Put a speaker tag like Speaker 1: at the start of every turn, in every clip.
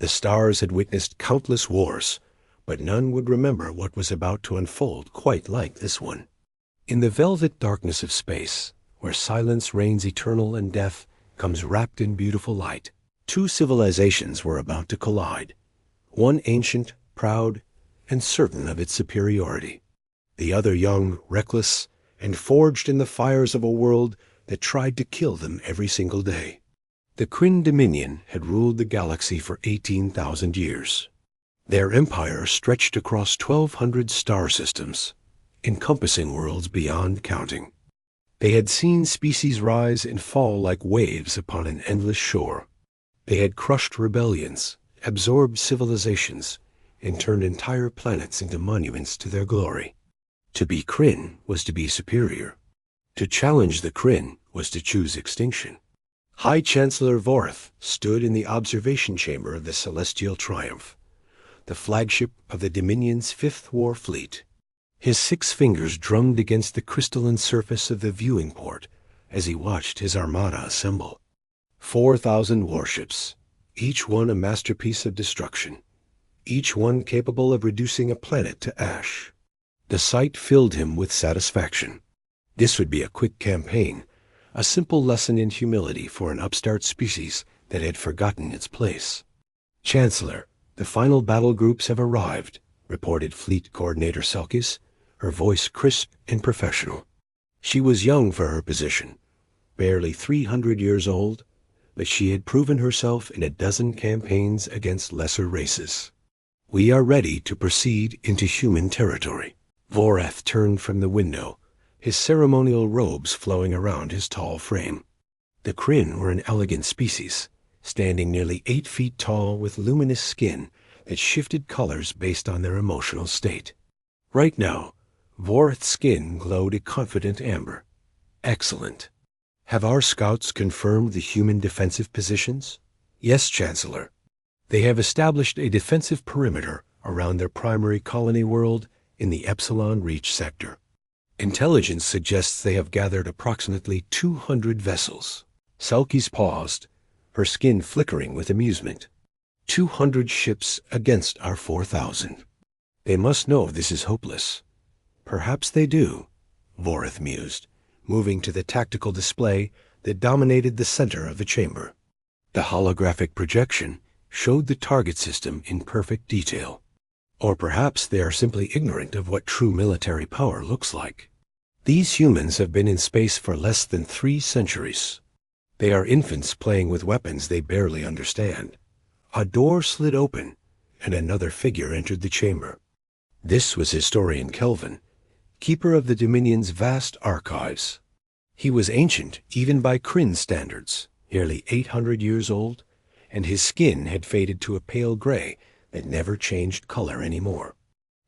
Speaker 1: The stars had witnessed countless wars, but none would remember what was about to unfold quite like this one. In the velvet darkness of space, where silence reigns eternal and death comes wrapped in beautiful light, two civilizations were about to collide. One ancient, proud, and certain of its superiority. The other young, reckless, and forged in the fires of a world that tried to kill them every single day. The Kryn Dominion had ruled the galaxy for 18,000 years. Their empire stretched across 1,200 star systems, encompassing worlds beyond counting. They had seen species rise and fall like waves upon an endless shore. They had crushed rebellions, absorbed civilizations, and turned entire planets into monuments to their glory. To be Kryn was to be superior. To challenge the Kryn was to choose extinction. High Chancellor Voreth stood in the observation chamber of the Celestial Triumph, the flagship of the Dominion's Fifth War Fleet. His 6 fingers drummed against the crystalline surface of the viewing port as he watched his armada assemble. 4,000 warships, each one a masterpiece of destruction, each one capable of reducing a planet to ash. The sight filled him with satisfaction. This would be a quick campaign, a simple lesson in humility for an upstart species that had forgotten its place. "Chancellor, the final battle groups have arrived," reported Fleet Coordinator Selkis, her voice crisp and professional. She was young for her position, barely 300 years old, but she had proven herself in a dozen campaigns against lesser races. "We are ready to proceed into human territory." Voreth turned from the window, his ceremonial robes flowing around his tall frame. The Kryn were an elegant species, standing nearly 8 feet tall with luminous skin that shifted colors based on their emotional state. Right now, Voreth's skin glowed a confident amber. "Excellent. Have our scouts confirmed the human defensive positions?" "Yes, Chancellor. They have established a defensive perimeter around their primary colony world in the Epsilon Reach sector. Intelligence suggests they have gathered approximately 200 vessels." Selkis paused, her skin flickering with amusement. 200 ships against our 4,000. They must know this is hopeless. Perhaps they do, Voreth mused, moving to the tactical display that dominated the center of the chamber. The holographic projection showed the target system in perfect detail. Or perhaps they are simply ignorant of what true military power looks like. These humans have been in space for less than 3 centuries. They are infants playing with weapons they barely understand. A door slid open, and another figure entered the chamber. This was historian Kelvin, keeper of the Dominion's vast archives. He was ancient even by Kryn standards, nearly 800 years old, and his skin had faded to a pale gray that never changed color anymore.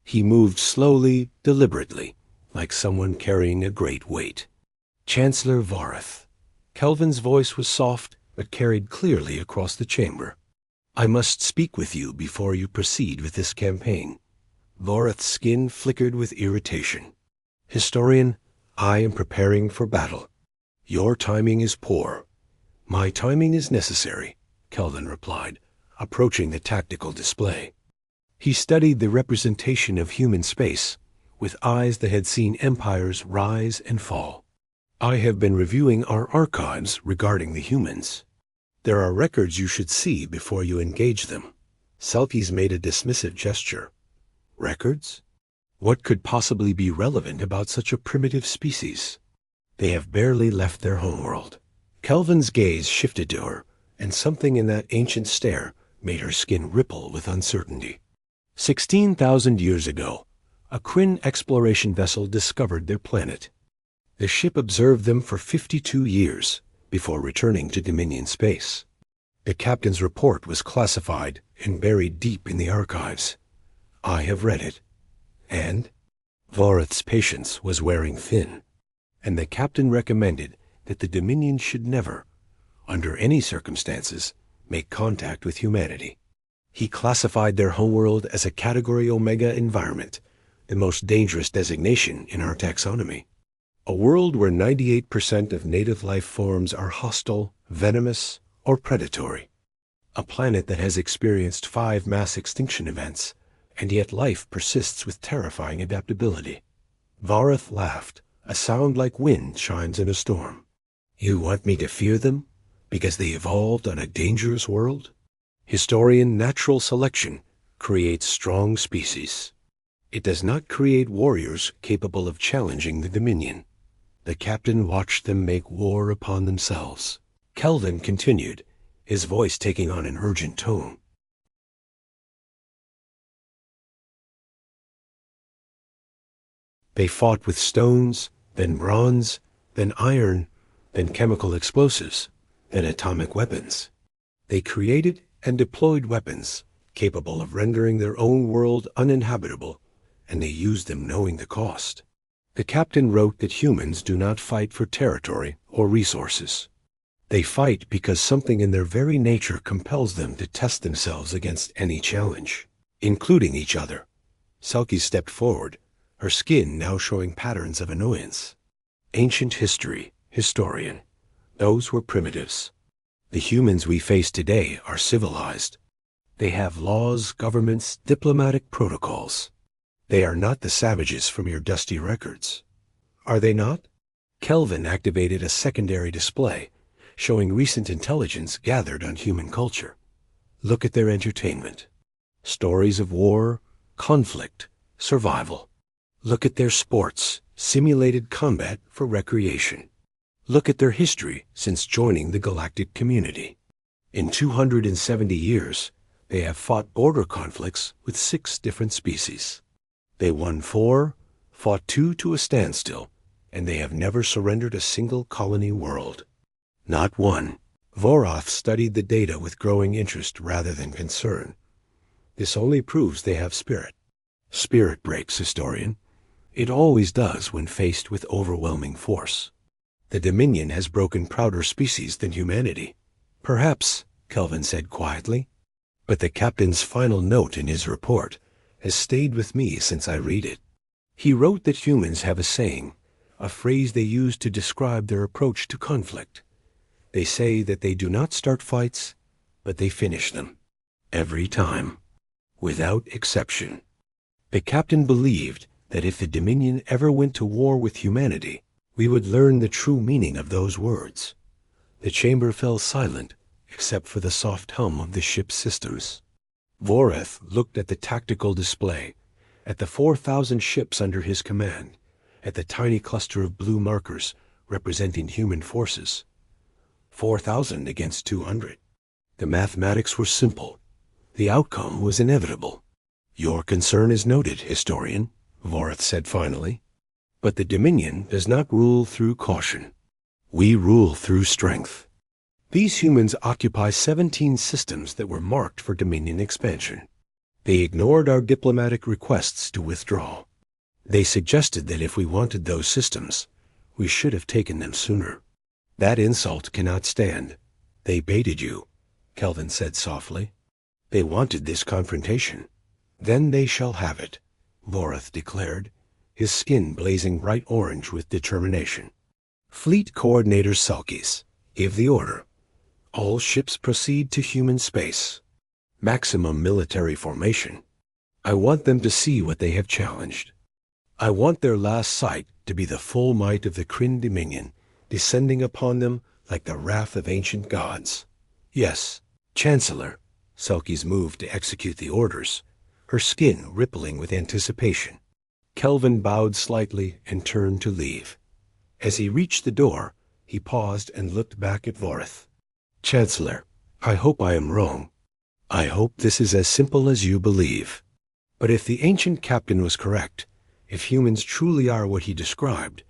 Speaker 1: He moved slowly, deliberately, like someone carrying a great weight. "Chancellor Voreth." Kelvin's voice was soft, but carried clearly across the chamber. "I must speak with you before you proceed with this campaign." Voreth's skin flickered with irritation. "Historian, I am preparing for battle. Your timing is poor." "My timing is necessary," Kelvin replied, approaching the tactical display. He studied the representation of human space with eyes that had seen empires rise and fall. "I have been reviewing our archives regarding the humans. There are records you should see before you engage them." Selkis made a dismissive gesture. "Records? What could possibly be relevant about such a primitive species? They have barely left their homeworld." Kelvin's gaze shifted to her, and something in that ancient stare made her skin ripple with uncertainty. 16,000 years ago, a Kryn exploration vessel discovered their planet. The ship observed them for 52 years before returning to Dominion space. The captain's report was classified and buried deep in the archives. I have read it. And Voreth's patience was wearing thin, and the captain recommended that the Dominion should never, under any circumstances, make contact with humanity. He classified their homeworld as a Category Omega environment, the most dangerous designation in our taxonomy. A world where 98% of native life forms are hostile, venomous, or predatory. a planet that has experienced 5 mass extinction events, and yet life persists with terrifying adaptability. Vorath laughed, a sound like wind shines in a storm. You want me to fear them? Because they evolved on a dangerous world? Historian, natural selection creates strong species. It does not create warriors capable of challenging the Dominion. The captain watched them make war upon themselves. Kelvin continued, his voice taking on an urgent tone. They fought with stones, then bronze, then iron, then chemical explosives, then atomic weapons. They created and deployed weapons capable of rendering their own world uninhabitable, and they used them knowing the cost. The captain wrote that humans do not fight for territory or resources. They fight because something in their very nature compels them to test themselves against any challenge, including each other. Selkie stepped forward, her skin now showing patterns of annoyance. Ancient history, historian. Those were primitives. The humans we face today are civilized. They have laws, governments, diplomatic protocols. They are not the savages from your dusty records. Are they not? Kelvin activated a secondary display, showing recent intelligence gathered on human culture. Look at their entertainment. Stories of war, conflict, survival. Look at their sports, simulated combat for recreation. Look at their history since joining the galactic community. In 270 years, they have fought border conflicts with 6 different species. They won 4, fought 2 to a standstill, and they have never surrendered a single colony world. Not one. Vorath studied the data with growing interest rather than concern. This only proves they have spirit. Spirit breaks, historian. It always does when faced with overwhelming force. The Dominion has broken prouder species than humanity. Perhaps, Kelvin said quietly, but the captain's final note in his report has stayed with me since I read it. He wrote that humans have a saying, a phrase they use to describe their approach to conflict. They say that they do not start fights, but they finish them. Every time. Without exception. The captain believed that if the Dominion ever went to war with humanity, we would learn the true meaning of those words. The chamber fell silent, except for the soft hum of the ship's systems. Vorath looked at the tactical display, at the 4,000 ships under his command, at the tiny cluster of blue markers representing human forces. 4,000 against 200. The mathematics were simple. The outcome was inevitable. Your concern is noted, historian, Vorath said finally. But the Dominion does not rule through caution. We rule through strength. These humans occupy 17 systems that were marked for Dominion expansion. They ignored our diplomatic requests to withdraw. They suggested that if we wanted those systems, we should have taken them sooner. That insult cannot stand. They baited you, Kelvin said softly. They wanted this confrontation. Then they shall have it, Vorath declared, his skin blazing bright orange with determination. Fleet Coordinator Selkies, give the order. All ships proceed to human space. Maximum military formation. I want them to see what they have challenged. I want their last sight to be the full might of the Kryn Dominion, descending upon them like the wrath of ancient gods. Yes, Chancellor. Selkies moved to execute the orders, her skin rippling with anticipation. Kelvin bowed slightly and turned to leave. As he reached the door, he paused and looked back at Vorath. Chancellor, I hope I am wrong. I hope this is as simple as you believe. But if the ancient captain was correct, if humans truly are what he described,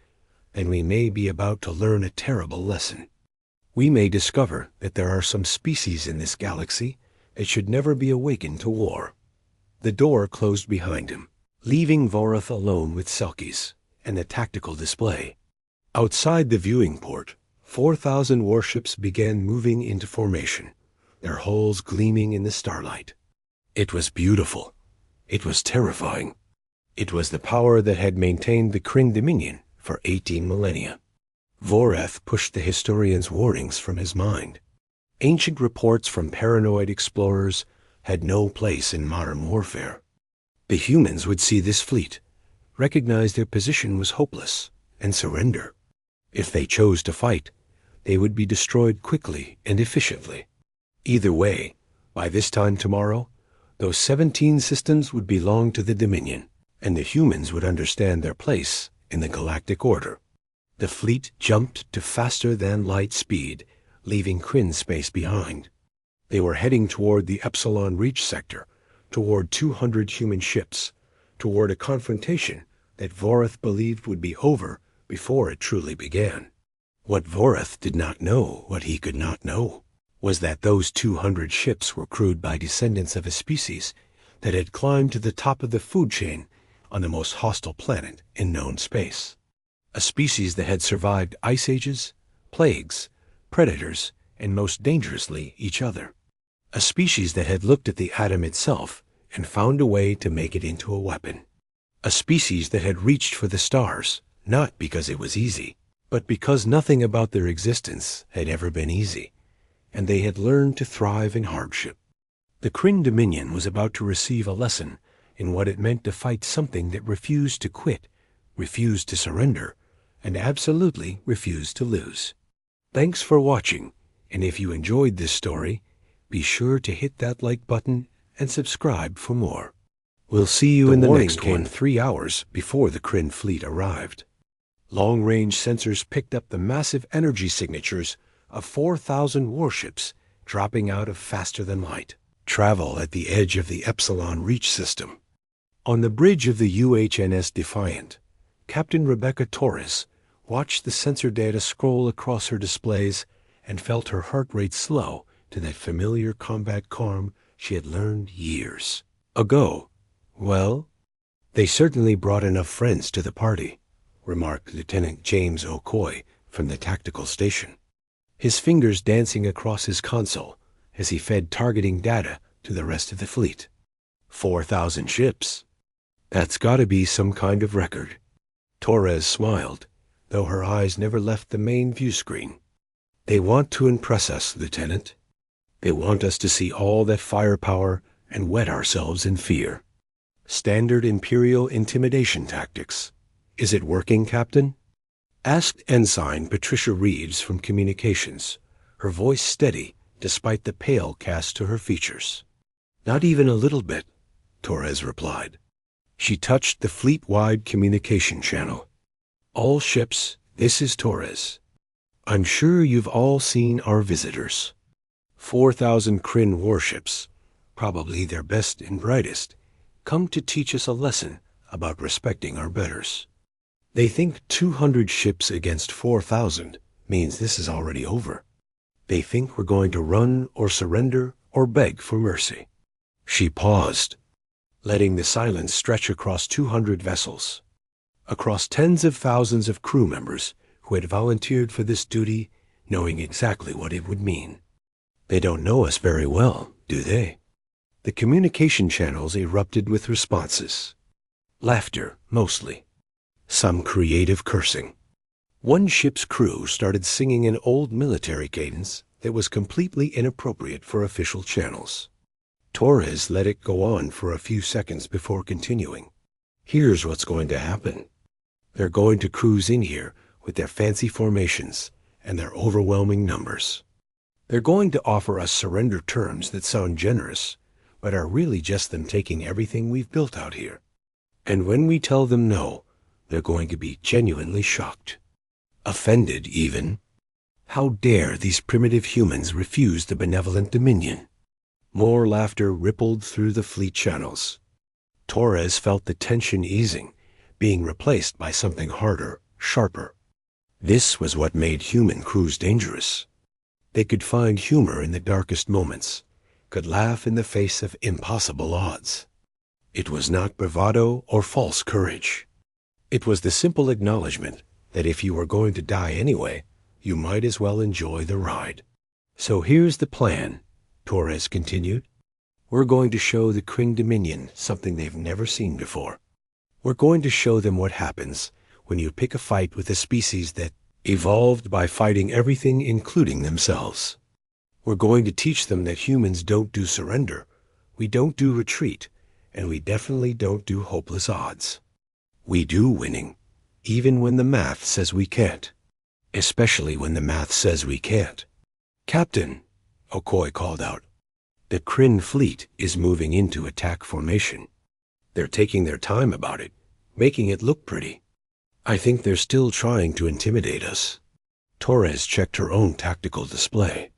Speaker 1: then we may be about to learn a terrible lesson. We may discover that there are some species in this galaxy that should never be awakened to war. The door closed behind him, leaving Vorath alone with Selkies and the tactical display. Outside the viewing port, 4,000 warships began moving into formation, their hulls gleaming in the starlight. It was beautiful. It was terrifying. It was the power that had maintained the Kryn Dominion for 18 millennia. Vorath pushed the historian's warnings from his mind. Ancient reports from paranoid explorers had no place in modern warfare. The humans would see this fleet, recognize their position was hopeless, and surrender. If they chose to fight, they would be destroyed quickly and efficiently. Either way, by this time tomorrow, those 17 systems would belong to the Dominion, and the humans would understand their place in the galactic order. The fleet jumped to faster-than-light speed, leaving Kryn space behind. They were heading toward the Epsilon Reach sector, toward 200 human ships, toward a confrontation that Vorath believed would be over before it truly began. What Vorath did not know, what he could not know, was that those 200 ships were crewed by descendants of a species that had climbed to the top of the food chain on the most hostile planet in known space. A species that had survived ice ages, plagues, predators, and most dangerously, each other. A species that had looked at the atom itself and found a way to make it into a weapon. A species that had reached for the stars, not because it was easy, but because nothing about their existence had ever been easy, and they had learned to thrive in hardship. The Kryn Dominion was about to receive a lesson in what it meant to fight something that refused to quit, refused to surrender, and absolutely refused to lose. Thanks for watching, and if you enjoyed this story, be sure to hit that like button and subscribe for more. We'll see you in the next one. 3 hours before the Kryn fleet arrived. Long-range sensors picked up the massive energy signatures of 4,000 warships dropping out of faster-than-light travel at the edge of the Epsilon Reach system. On the bridge of the UHNS Defiant, Captain Rebecca Torres watched the sensor data scroll across her displays and felt her heart rate slow to that familiar combat calm she had learned years ago. Well, they certainly brought enough friends to the party, remarked Lieutenant James O'Coy from the tactical station, his fingers dancing across his console as he fed targeting data to the rest of the fleet. 4,000 ships. That's got to be some kind of record. Torres smiled, though her eyes never left the main view screen. They want to impress us, Lieutenant. They want us to see all that firepower and wet ourselves in fear. Standard Imperial intimidation tactics. Is it working, Captain? Asked Ensign Patricia Reeves from Communications, her voice steady despite the pale cast to her features. Not even a little bit, Torres replied. She touched the fleet-wide communication channel. All ships, this is Torres. I'm sure you've all seen our visitors. 4,000 Kryn warships, probably their best and brightest, come to teach us a lesson about respecting our betters. They think 200 ships against 4,000 means this is already over. They think we're going to run or surrender or beg for mercy. She paused, letting the silence stretch across 200 vessels, across tens of thousands of crew members who had volunteered for this duty, knowing exactly what it would mean. They don't know us very well, do they? The communication channels erupted with responses. Laughter, mostly. Some creative cursing. One ship's crew started singing an old military cadence that was completely inappropriate for official channels. Torres let it go on for a few seconds before continuing. Here's what's going to happen. They're going to cruise in here with their fancy formations and their overwhelming numbers. They're going to offer us surrender terms that sound generous, but are really just them taking everything we've built out here. And when we tell them no, they're going to be genuinely shocked. Offended, even. How dare these primitive humans refuse the benevolent Dominion? More laughter rippled through the fleet channels. Torres felt the tension easing, being replaced by something harder, sharper. This was what made human crews dangerous. They could find humor in the darkest moments, could laugh in the face of impossible odds. It was not bravado or false courage. It was the simple acknowledgement that if you were going to die anyway, you might as well enjoy the ride. So here's the plan, Torres continued. We're going to show the Kryn Dominion something they've never seen before. We're going to show them what happens when you pick a fight with a species that evolved by fighting everything including themselves. We're going to teach them that humans don't do surrender, we don't do retreat, and we definitely don't do hopeless odds. We do winning, even when the math says we can't. Especially when the math says we can't. Captain, Okoye called out, the Kryn fleet is moving into attack formation. They're taking their time about it, making it look pretty. I think they're still trying to intimidate us. Torres checked her own tactical display.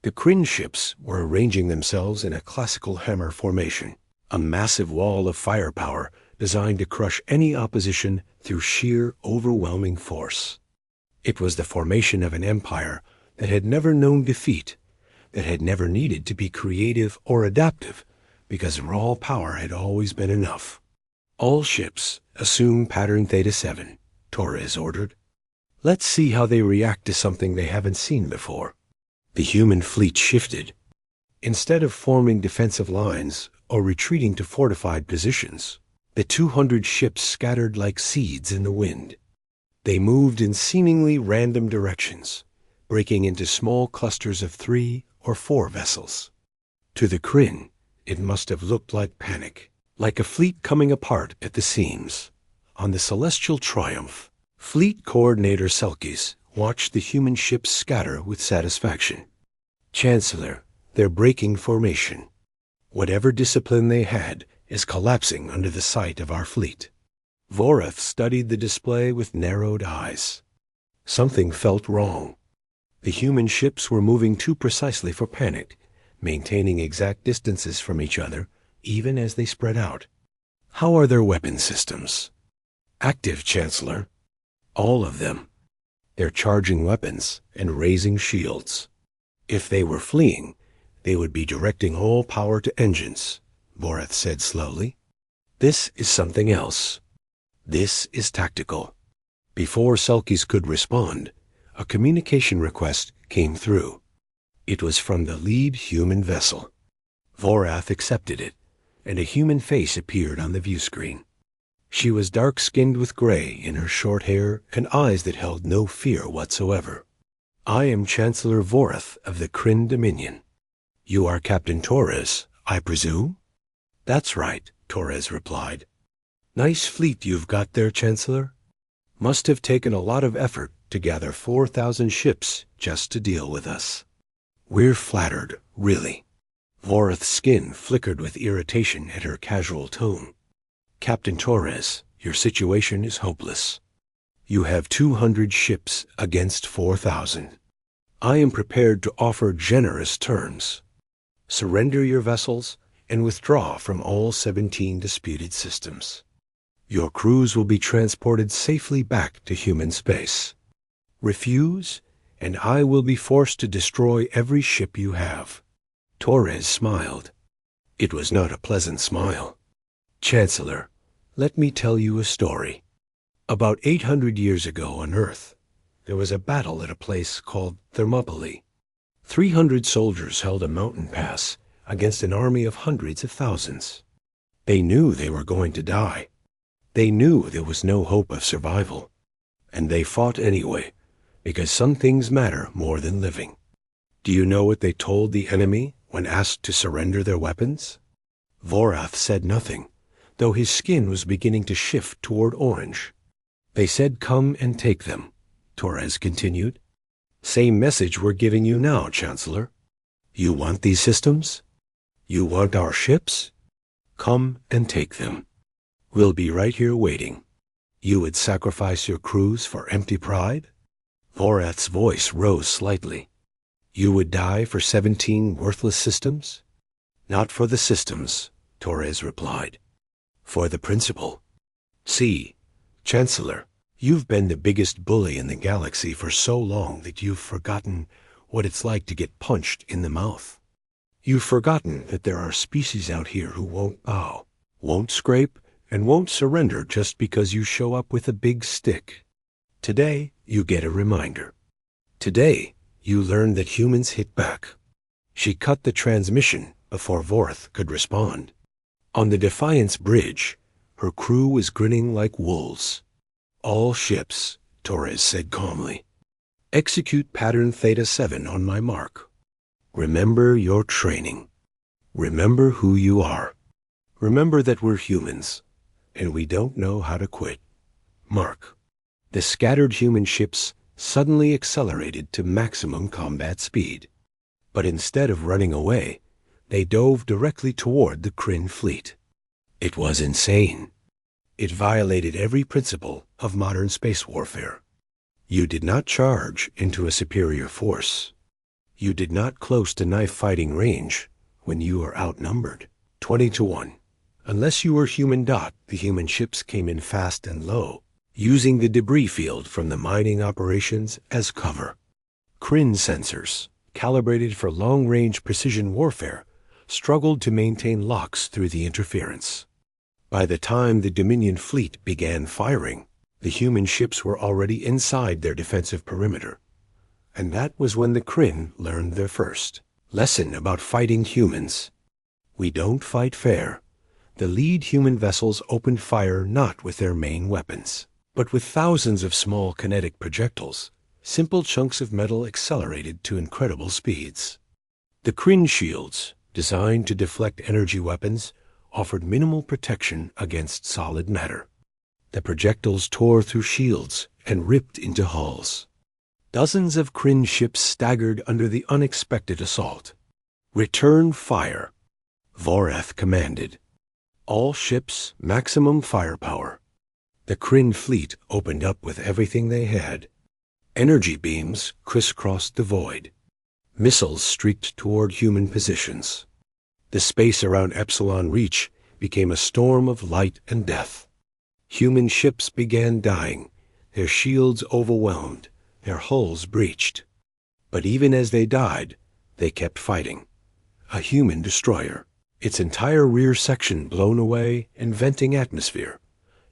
Speaker 1: The Kryn ships were arranging themselves in a classical hammer formation, a massive wall of firepower designed to crush any opposition through sheer, overwhelming force. It was the formation of an empire that had never known defeat, that had never needed to be creative or adaptive, because raw power had always been enough. All ships assume pattern Theta 7, Torres ordered. Let's see how they react to something they haven't seen before. The human fleet shifted. Instead of forming defensive lines or retreating to fortified positions, the 200 ships scattered like seeds in the wind. They moved in seemingly random directions, breaking into small clusters of 3 or 4 vessels. To the Kryn, it must have looked like panic, like a fleet coming apart at the seams. On the Celestial Triumph, Fleet Coordinator Selkis watched the human ships scatter with satisfaction. Chancellor, they're breaking formation. Whatever discipline they had is collapsing under the sight of our fleet. Vorath studied the display with narrowed eyes. Something felt wrong. The human ships were moving too precisely for panic, maintaining exact distances from each other, even as they spread out. How are their weapon systems? Active, Chancellor. All of them. They're charging weapons and raising shields. If they were fleeing, they would be directing all power to engines, Vorath said slowly. This is something else. This is tactical. Before Selkis could respond, a communication request came through. It was from the lead human vessel. Vorath accepted it, and a human face appeared on the view screen. She was dark-skinned with gray in her short hair and eyes that held no fear whatsoever. I am Chancellor Vorath of the Kryn Dominion. You are Captain Torres, I presume? That's right, Torres replied. Nice fleet you've got there, Chancellor. Must have taken a lot of effort to gather 4,000 ships just to deal with us. We're flattered, really. Vorath's skin flickered with irritation at her casual tone. Captain Torres, your situation is hopeless. You have 200 ships against 4,000. I am prepared to offer generous terms. Surrender your vessels and withdraw from all 17 disputed systems. Your crews will be transported safely back to human space. Refuse, and I will be forced to destroy every ship you have. Torres smiled. It was not a pleasant smile. Chancellor, let me tell you a story. About 800 years ago on Earth, there was a battle at a place called Thermopylae. 300 soldiers held a mountain pass against an army of hundreds of thousands. They knew they were going to die. They knew there was no hope of survival. And they fought anyway, because some things matter more than living. Do you know what they told the enemy when asked to surrender their weapons? Vorath said nothing, though his skin was beginning to shift toward orange. They said, "Come and take them," Torres continued. Same message we're giving you now, Chancellor. You want these systems? You want our ships? Come and take them. We'll be right here waiting. You would sacrifice your crews for empty pride? Vorath's voice rose slightly. You would die for 17 worthless systems? Not for the systems, Torres replied. For the principle. See, Chancellor, you've been the biggest bully in the galaxy for so long that you've forgotten what it's like to get punched in the mouth. You've forgotten that there are species out here who won't bow, won't scrape, and won't surrender just because you show up with a big stick. Today, you get a reminder. Today, you learn that humans hit back. She cut the transmission before Vorath could respond. On the Defiance Bridge, her crew was grinning like wolves. All ships, Torres said calmly. Execute pattern Theta 7 on my mark. Remember your training. Remember who you are. Remember that we're humans, and we don't know how to quit. Mark. The scattered human ships suddenly accelerated to maximum combat speed. But instead of running away, they dove directly toward the Kryn fleet. It was insane. It violated every principle of modern space warfare. You did not charge into a superior force. You did not close to knife-fighting range when you are outnumbered, 20-1. Unless you were human. The human ships came in fast and low, using the debris field from the mining operations as cover. Kryn sensors, calibrated for long-range precision warfare, struggled to maintain locks through the interference. By the time the Dominion fleet began firing, the human ships were already inside their defensive perimeter. And that was when the Kryn learned their first lesson about fighting humans. We don't fight fair. The lead human vessels opened fire not with their main weapons, but with thousands of small kinetic projectiles. Simple chunks of metal accelerated to incredible speeds. The Kryn shields, designed to deflect energy weapons, offered minimal protection against solid matter. The projectiles tore through shields and ripped into hulls. Dozens of Kryn ships staggered under the unexpected assault. Return fire, Voreth commanded. All ships, maximum firepower. The Kryn fleet opened up with everything they had. Energy beams crisscrossed the void. Missiles streaked toward human positions. The space around Epsilon Reach became a storm of light and death. Human ships began dying, their shields overwhelmed, their hulls breached. But even as they died, they kept fighting. A human destroyer, its entire rear section blown away and venting atmosphere,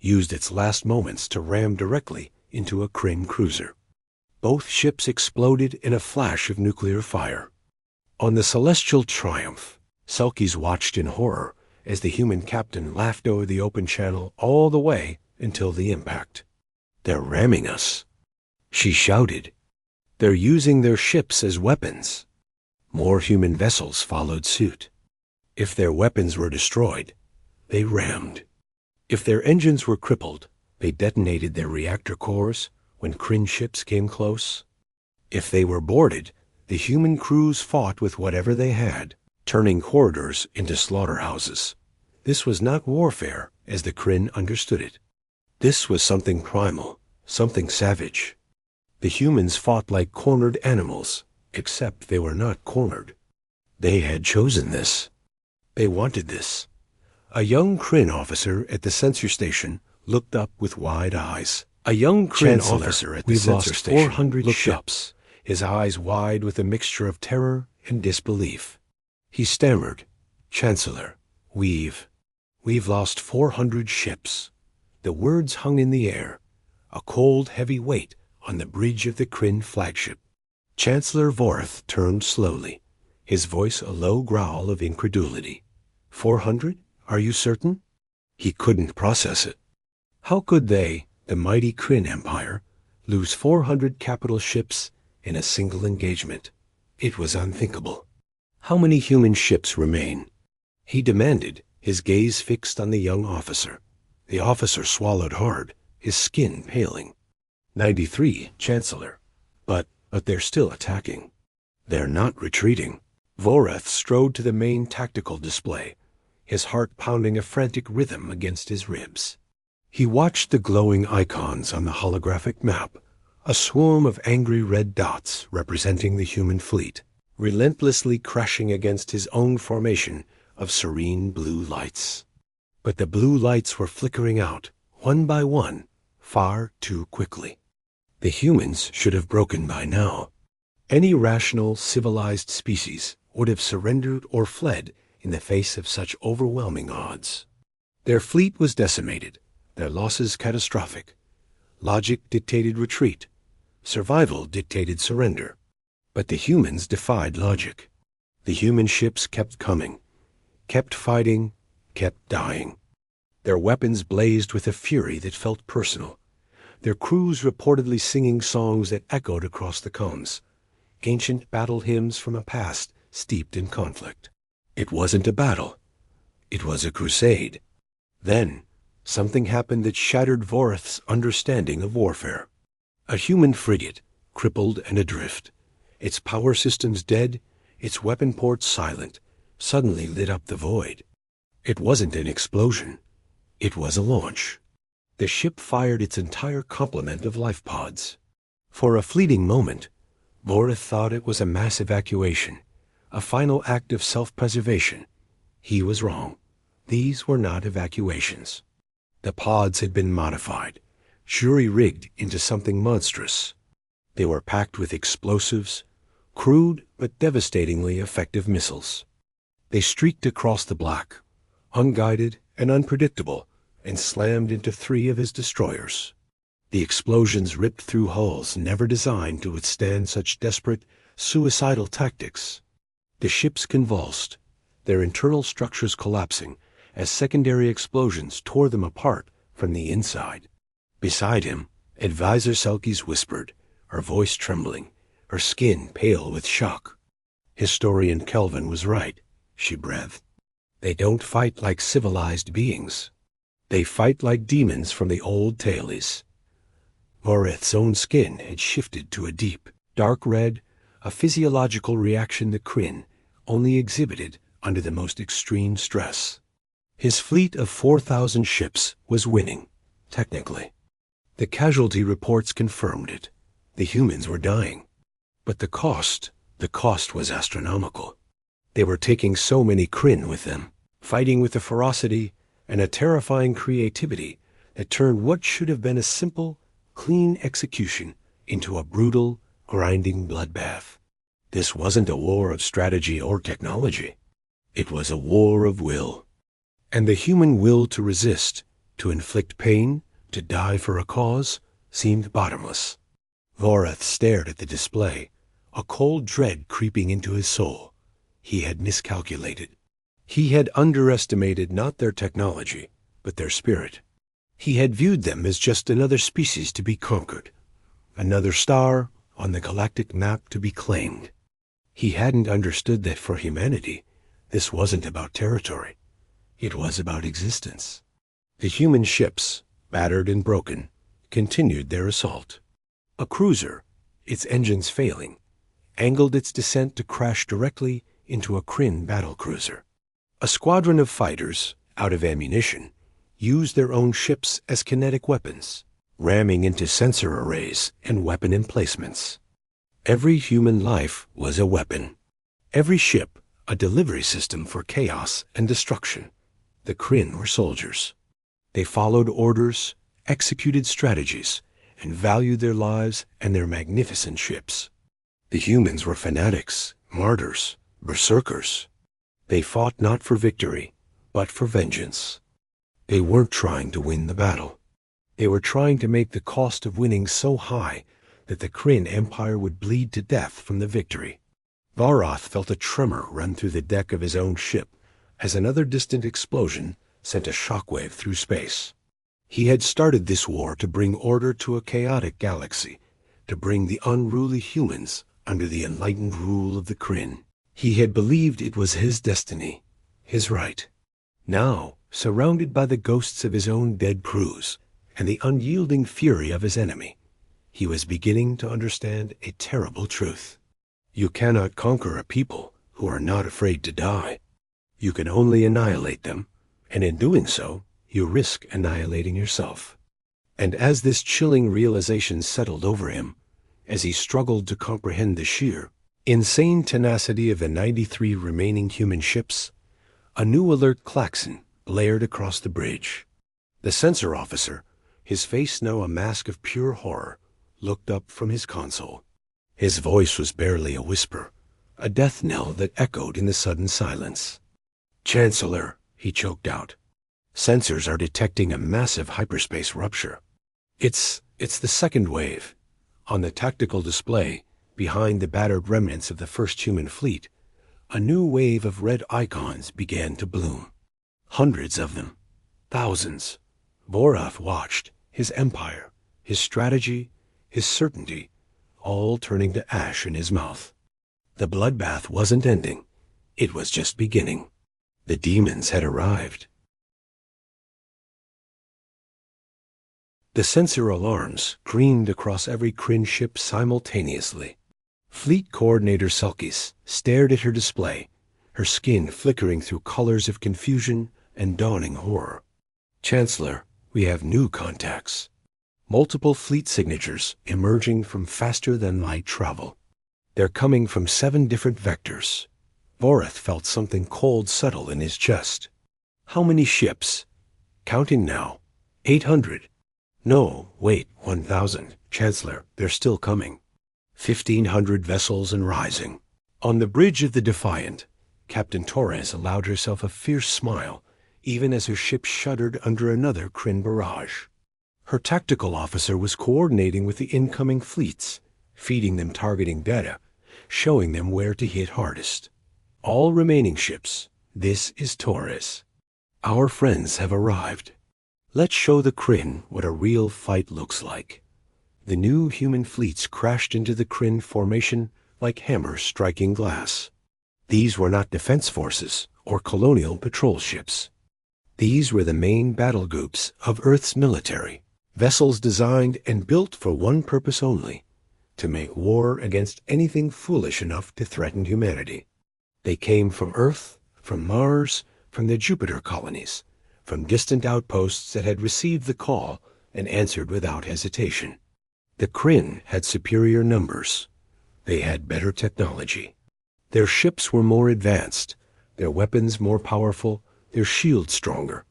Speaker 1: used its last moments to ram directly into a Kryn cruiser. Both ships exploded in a flash of nuclear fire. On the Celestial Triumph, Selkies watched in horror as the human captain laughed over the open channel all the way until the impact. "They're ramming us," she shouted. "They're using their ships as weapons." More human vessels followed suit. If their weapons were destroyed, they rammed. If their engines were crippled, they detonated their reactor cores when Kryn ships came close. If they were boarded, the human crews fought with whatever they had, turning corridors into slaughterhouses. This was not warfare as the Kryn understood it. This was something primal, something savage. The humans fought like cornered animals, except they were not cornered. They had chosen this. They wanted this. A young Kryn officer at the sensor station looked up with wide eyes. A young Kryn officer at the sensor station 400 ships, his eyes wide with a mixture of terror and disbelief. He stammered, "Chancellor, we've lost 400 ships." The words hung in the air, a cold, heavy weight on the bridge of the Kryn flagship. Chancellor Voreth turned slowly, his voice a low growl of incredulity. 400? Are you certain?" He couldn't process it. How could they, the mighty Kryn Empire, lose 400 capital ships in a single engagement? It was unthinkable. How many human ships remain? He demanded, his gaze fixed on the young officer. The officer swallowed hard, his skin paling. 93, Chancellor. But they're still attacking. They're not retreating. Voreth strode to the main tactical display, his heart pounding a frantic rhythm against his ribs. He watched the glowing icons on the holographic map, a swarm of angry red dots representing the human fleet, relentlessly crashing against his own formation of serene blue lights. But the blue lights were flickering out, one by one, far too quickly. The humans should have broken by now. Any rational, civilized species would have surrendered or fled in the face of such overwhelming odds. Their fleet was decimated, their losses catastrophic. Logic dictated retreat. Survival dictated surrender. But the humans defied logic. The human ships kept coming, kept fighting, kept dying. Their weapons blazed with a fury that felt personal. Their crews reportedly singing songs that echoed across the cones, ancient battle hymns from a past steeped in conflict. It wasn't a battle. It was a crusade. Then, something happened that shattered Vorith's understanding of warfare. A human frigate, crippled and adrift, its power systems dead, its weapon ports silent, suddenly lit up the void. It wasn't an explosion. It was a launch. The ship fired its entire complement of life pods. For a fleeting moment, Vorith thought it was a mass evacuation, a final act of self-preservation. He was wrong. These were not evacuations. The pods had been modified, jury-rigged into something monstrous. They were packed with explosives, crude but devastatingly effective missiles. They streaked across the black, unguided and unpredictable, and slammed into 3 of his destroyers. The explosions ripped through hulls never designed to withstand such desperate, suicidal tactics. The ships convulsed, their internal structures collapsing as secondary explosions tore them apart from the inside. Beside him, Advisor Selkies whispered, her voice trembling, her skin pale with shock. Historian Kelvin was right, she breathed. They don't fight like civilized beings. They fight like demons from the old tailies. Vorith's own skin had shifted to a deep, dark red, a physiological reaction the Kryn only exhibited under the most extreme stress. His fleet of 4,000 ships was winning, technically. The casualty reports confirmed it. The humans were dying. But the cost was astronomical. They were taking so many Kryn with them, fighting with a ferocity and a terrifying creativity that turned what should have been a simple, clean execution into a brutal, grinding bloodbath. This wasn't a war of strategy or technology. It was a war of will. And the human will to resist, to inflict pain, to die for a cause, seemed bottomless. Vorith stared at the display, a cold dread creeping into his soul. He had miscalculated. He had underestimated not their technology, but their spirit. He had viewed them as just another species to be conquered, another star on the galactic map to be claimed. He hadn't understood that for humanity, this wasn't about territory. It was about existence. The human ships, battered and broken, continued their assault. A cruiser, its engines failing, angled its descent to crash directly into a Kryn battlecruiser. A squadron of fighters, out of ammunition, used their own ships as kinetic weapons, ramming into sensor arrays and weapon emplacements. Every human life was a weapon. Every ship a delivery system for chaos and destruction. The Kryn were soldiers. They followed orders, executed strategies, and valued their lives and their magnificent ships. The humans were fanatics, martyrs, berserkers. They fought not for victory, but for vengeance. They weren't trying to win the battle. They were trying to make the cost of winning so high that the Kryn Empire would bleed to death from the victory. Varoth felt a tremor run through the deck of his own ship as another distant explosion sent a shockwave through space. He had started this war to bring order to a chaotic galaxy, to bring the unruly humans under the enlightened rule of the Kryn. He had believed it was his destiny, his right. Now, surrounded by the ghosts of his own dead crews and the unyielding fury of his enemy, he was beginning to understand a terrible truth. You cannot conquer a people who are not afraid to die. You can only annihilate them, and in doing so, you risk annihilating yourself. And as this chilling realization settled over him, as he struggled to comprehend the sheer, insane tenacity of the 93 remaining human ships, a new alert klaxon blared across the bridge. The sensor officer, his face now a mask of pure horror, looked up from his console. His voice was barely a whisper, a death knell that echoed in the sudden silence. "Chancellor," he choked out. "Sensors are detecting a massive hyperspace rupture. It's the second wave." On the tactical display, behind the battered remnants of the first human fleet, a new wave of red icons began to bloom. Hundreds of them. Thousands. Vorith watched, his empire, his strategy, his certainty, all turning to ash in his mouth. The bloodbath wasn't ending. It was just beginning. The demons had arrived. The sensor alarms screamed across every Kryn ship simultaneously. Fleet Coordinator Selkis stared at her display, her skin flickering through colors of confusion and dawning horror. Chancellor, we have new contacts. Multiple fleet signatures emerging from faster-than-light travel. They're coming from 7 different vectors. Voreth felt something cold settle in his chest. How many ships? Counting now. 800. No, wait, 1,000. Chancellor, they're still coming. 1,500 vessels and rising. On the bridge of the Defiant, Captain Torres allowed herself a fierce smile, even as her ship shuddered under another Kryn barrage. Her tactical officer was coordinating with the incoming fleets, feeding them targeting data, showing them where to hit hardest. All remaining ships, this is Torres. Our friends have arrived. Let's show the Kryn what a real fight looks like. The new human fleets crashed into the Kryn formation like hammers striking glass. These were not defense forces or colonial patrol ships. These were the main battle groups of Earth's military, vessels designed and built for one purpose only, to make war against anything foolish enough to threaten humanity. They came from Earth, from Mars, from the Jupiter colonies, from distant outposts that had received the call and answered without hesitation. The Kryn had superior numbers. They had better technology. Their ships were more advanced, their weapons more powerful, their shields stronger.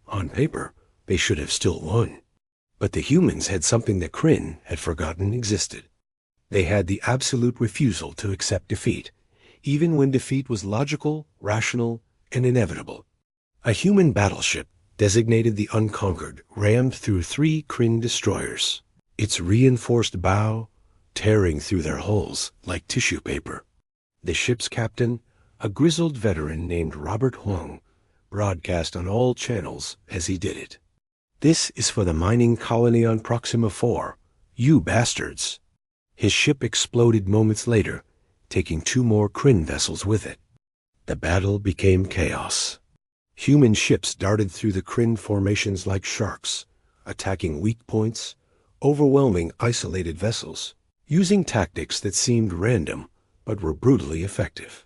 Speaker 1: On paper, they should have still won. But the humans had something the Kryn had forgotten existed. They had the absolute refusal to accept defeat, even when defeat was logical, rational, and inevitable. A human battleship, designated the Unconquered, rammed through 3 Kryn destroyers, its reinforced bow tearing through their hulls like tissue paper. The ship's captain, a grizzled veteran named Robert Huang, broadcast on all channels as he did it. This is for the mining colony on Proxima 4, you bastards. His ship exploded moments later, taking 2 more Kryn vessels with it. The battle became chaos. Human ships darted through the Kryn formations like sharks, attacking weak points, overwhelming isolated vessels, using tactics that seemed random but were brutally effective.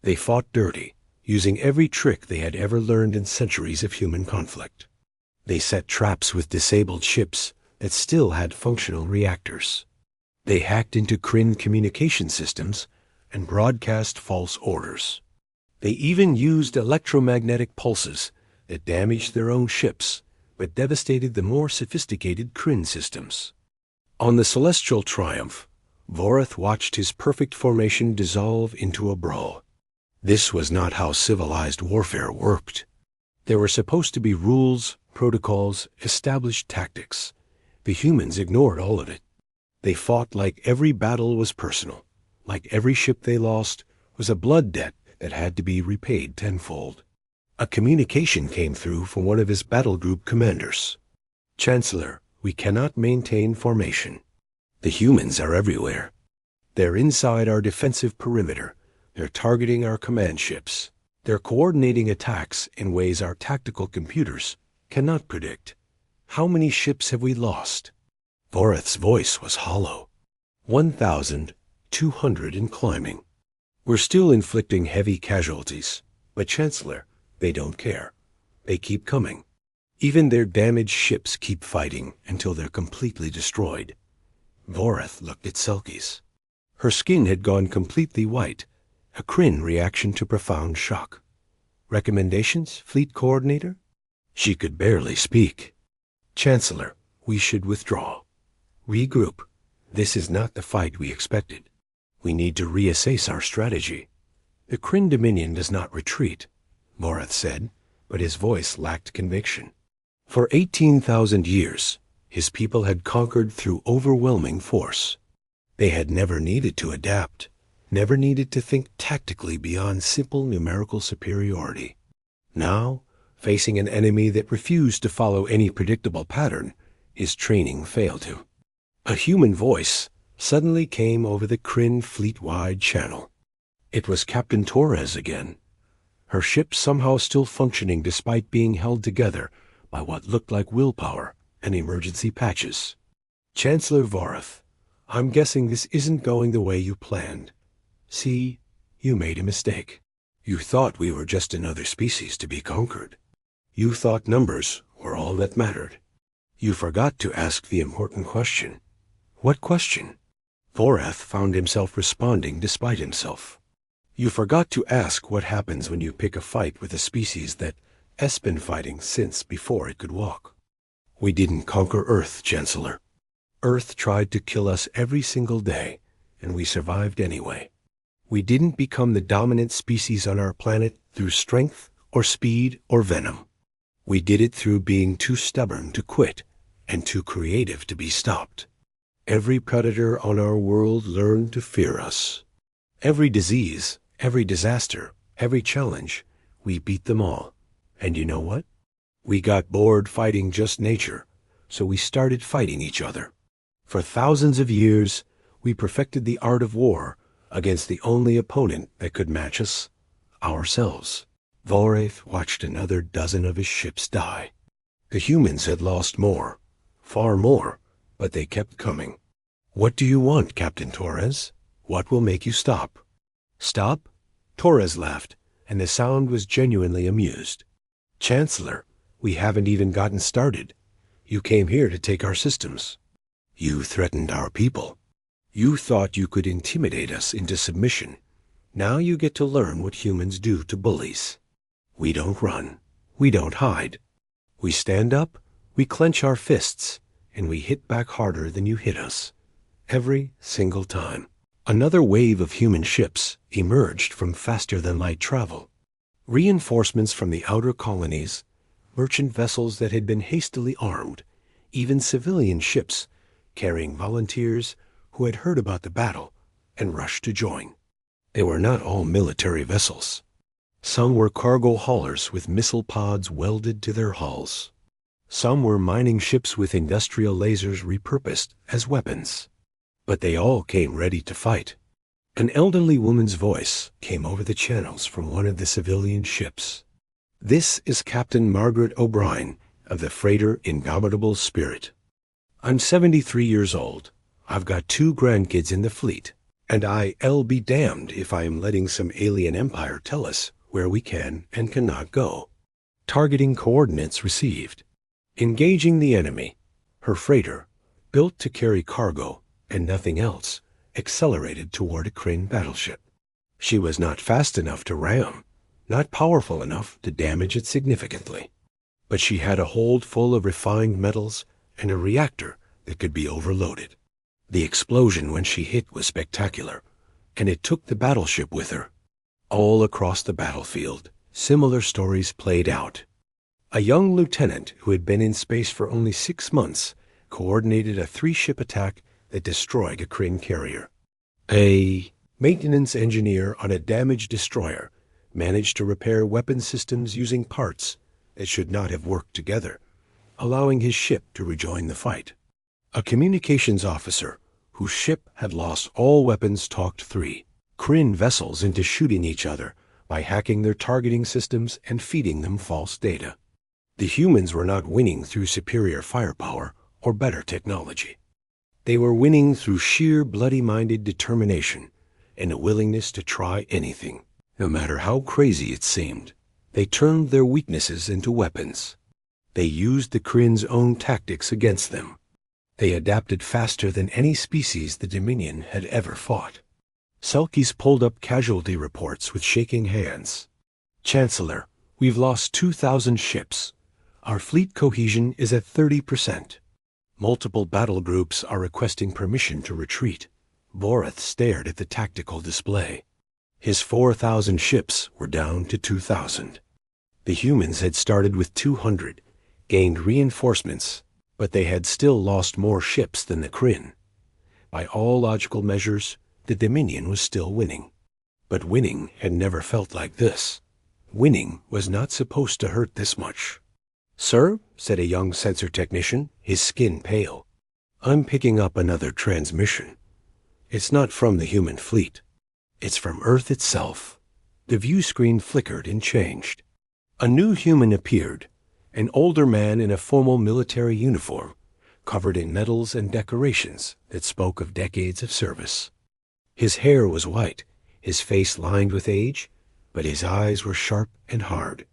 Speaker 1: They fought dirty, using every trick they had ever learned in centuries of human conflict. They set traps with disabled ships that still had functional reactors. They hacked into Kryn communication systems and broadcast false orders. They even used electromagnetic pulses that damaged their own ships, but devastated the more sophisticated Kryn systems. On the Celestial Triumph, Voreth watched his perfect formation dissolve into a brawl. This was not how civilized warfare worked. There were supposed to be rules, protocols, established tactics. The humans ignored all of it. They fought like every battle was personal, like every ship they lost was a blood debt that had to be repaid tenfold. A communication came through from one of his battle group commanders. Chancellor, we cannot maintain formation. The humans are everywhere. They're inside our defensive perimeter. They're targeting our command ships. They're coordinating attacks in ways our tactical computers cannot predict. How many ships have we lost? Voreth's voice was hollow. 1,200 and climbing. We're still inflicting heavy casualties, but Chancellor, they don't care. They keep coming. Even their damaged ships keep fighting until they're completely destroyed. Voreth looked at Selkis. Her skin had gone completely white, a Kryn reaction to profound shock. Recommendations, Fleet Coordinator? She could barely speak. Chancellor, we should withdraw. Regroup. This is not the fight we expected. We need to reassess our strategy. The Kryn Dominion does not retreat, Voreth said, but his voice lacked conviction. For 18,000 years, his people had conquered through overwhelming force. They had never needed to adapt, never needed to think tactically beyond simple numerical superiority. Now, facing an enemy that refused to follow any predictable pattern, his training failed him. A human voice suddenly came over the Kryn fleet-wide channel. It was Captain Torres again. Her ship somehow still functioning despite being held together by what looked like willpower and emergency patches. Chancellor Vorath, I'm guessing this isn't going the way you planned. See, you made a mistake. You thought we were just another species to be conquered. You thought numbers were all that mattered. You forgot to ask the important question. What question? Vorath found himself responding despite himself. You forgot to ask what happens when you pick a fight with a species that has been fighting since before it could walk. We didn't conquer Earth, Chancellor. Earth tried to kill us every single day, and we survived anyway. We didn't become the dominant species on our planet through strength or speed or venom. We did it through being too stubborn to quit and too creative to be stopped. Every predator on our world learned to fear us. Every disease, every disaster, every challenge, we beat them all. And you know what? We got bored fighting just nature, so we started fighting each other. For thousands of years, we perfected the art of war against the only opponent that could match us, ourselves. Vorath watched another dozen of his ships die. The humans had lost more, far more, but they kept coming. What do you want, Captain Torres? What will make you stop? Stop? Torres laughed, and the sound was genuinely amused. Chancellor, we haven't even gotten started. You came here to take our systems. You threatened our people. You thought you could intimidate us into submission. Now you get to learn what humans do to bullies. We don't run. We don't hide. We stand up, we clench our fists, and we hit back harder than you hit us. Every single time. Another wave of human ships emerged from faster-than-light travel. Reinforcements from the outer colonies, merchant vessels that had been hastily armed, even civilian ships carrying volunteers who had heard about the battle and rushed to join. They were not all military vessels. Some were cargo haulers with missile pods welded to their hulls. Some were mining ships with industrial lasers repurposed as weapons. But they all came ready to fight. An elderly woman's voice came over the channels from one of the civilian ships. This is Captain Margaret O'Brien of the freighter Indomitable Spirit. I'm 73 years old. I've got 2 grandkids in the fleet, and I'll be damned if I am letting some alien empire tell us where we can and cannot go. Targeting coordinates received. Engaging the enemy. Her freighter, built to carry cargo and nothing else, accelerated toward a Kryn battleship. She was not fast enough to ram, not powerful enough to damage it significantly. But she had a hold full of refined metals and a reactor that could be overloaded. The explosion when she hit was spectacular, and it took the battleship with her. All across the battlefield, similar stories played out. A young lieutenant who had been in space for only 6 months coordinated a 3-ship attack that destroyed a Kryn carrier. A maintenance engineer on a damaged destroyer managed to repair weapon systems using parts that should not have worked together, allowing his ship to rejoin the fight. A communications officer whose ship had lost all weapons talked 3 Kryn vessels into shooting each other by hacking their targeting systems and feeding them false data. The humans were not winning through superior firepower or better technology. They were winning through sheer bloody-minded determination and a willingness to try anything, no matter how crazy it seemed. They turned their weaknesses into weapons. They used the Kryn's own tactics against them. They adapted faster than any species the Dominion had ever fought. Selkies pulled up casualty reports with shaking hands. Chancellor, we've lost 2,000 ships. Our fleet cohesion is at 30%. Multiple battle groups are requesting permission to retreat. Vorath stared at the tactical display. His 4,000 ships were down to 2,000. The humans had started with 200, gained reinforcements, but they had still lost more ships than the Kryn. By all logical measures, the Dominion was still winning. But winning had never felt like this. Winning was not supposed to hurt this much. "Sir," said a young sensor technician, his skin pale, "I'm picking up another transmission. It's not from the human fleet." It's from Earth itself. The view screen flickered and changed. A new human appeared, an older man in a formal military uniform, covered in medals and decorations that spoke of decades of service. His hair was white, his face lined with age, but his eyes were sharp and hard.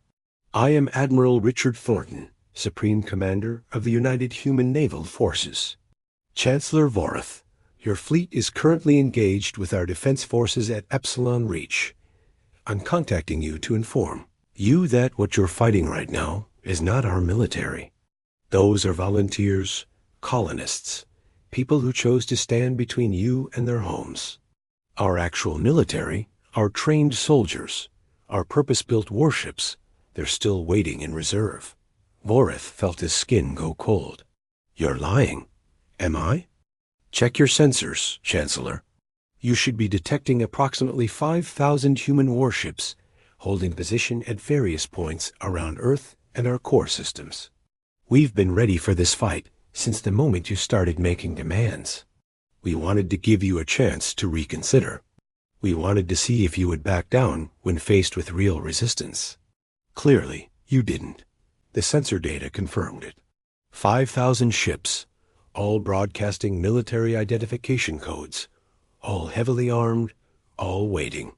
Speaker 1: "I am Admiral Richard Thornton, Supreme Commander of the United Human Naval Forces. Chancellor Vorath, your fleet is currently engaged with our defense forces at Epsilon Reach. I'm contacting you to inform you that what you're fighting right now is not our military. Those are volunteers, colonists, people who chose to stand between you and their homes. Our actual military are trained soldiers, our purpose-built warships. They're still waiting in reserve." Vorath felt his skin go cold. "You're lying. Am I? Check your sensors, Chancellor. You should be detecting approximately 5,000 human warships holding position at various points around Earth and our core systems. We've been ready for this fight since the moment you started making demands. We wanted to give you a chance to reconsider. We wanted to see if you would back down when faced with real resistance. Clearly, you didn't. The sensor data confirmed it. 5,000 ships, all broadcasting military identification codes, all heavily armed, all waiting.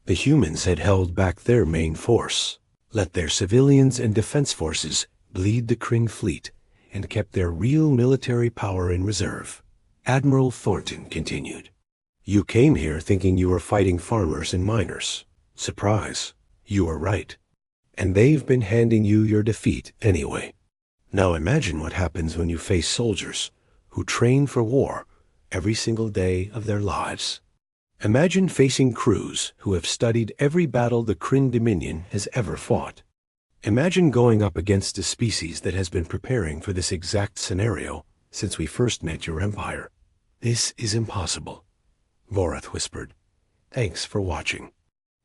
Speaker 1: The humans had held back their main force, let their civilians and defense forces bleed the Kryn fleet, and kept their real military power in reserve." Admiral Thornton continued. "You came here thinking you were fighting farmers and miners. Surprise, you were right. And they've been handing you your defeat anyway. Now imagine what happens when you face soldiers who train for war every single day of their lives. Imagine facing crews who have studied every battle the Kryn Dominion has ever fought. Imagine going up against a species that has been preparing for this exact scenario since we first met your empire. This is impossible," Vorath whispered. "Thanks for watching.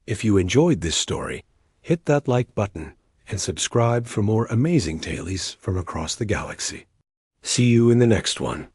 Speaker 1: If you enjoyed this story, hit that like button and subscribe for more amazing tales from across the galaxy. See you in the next one."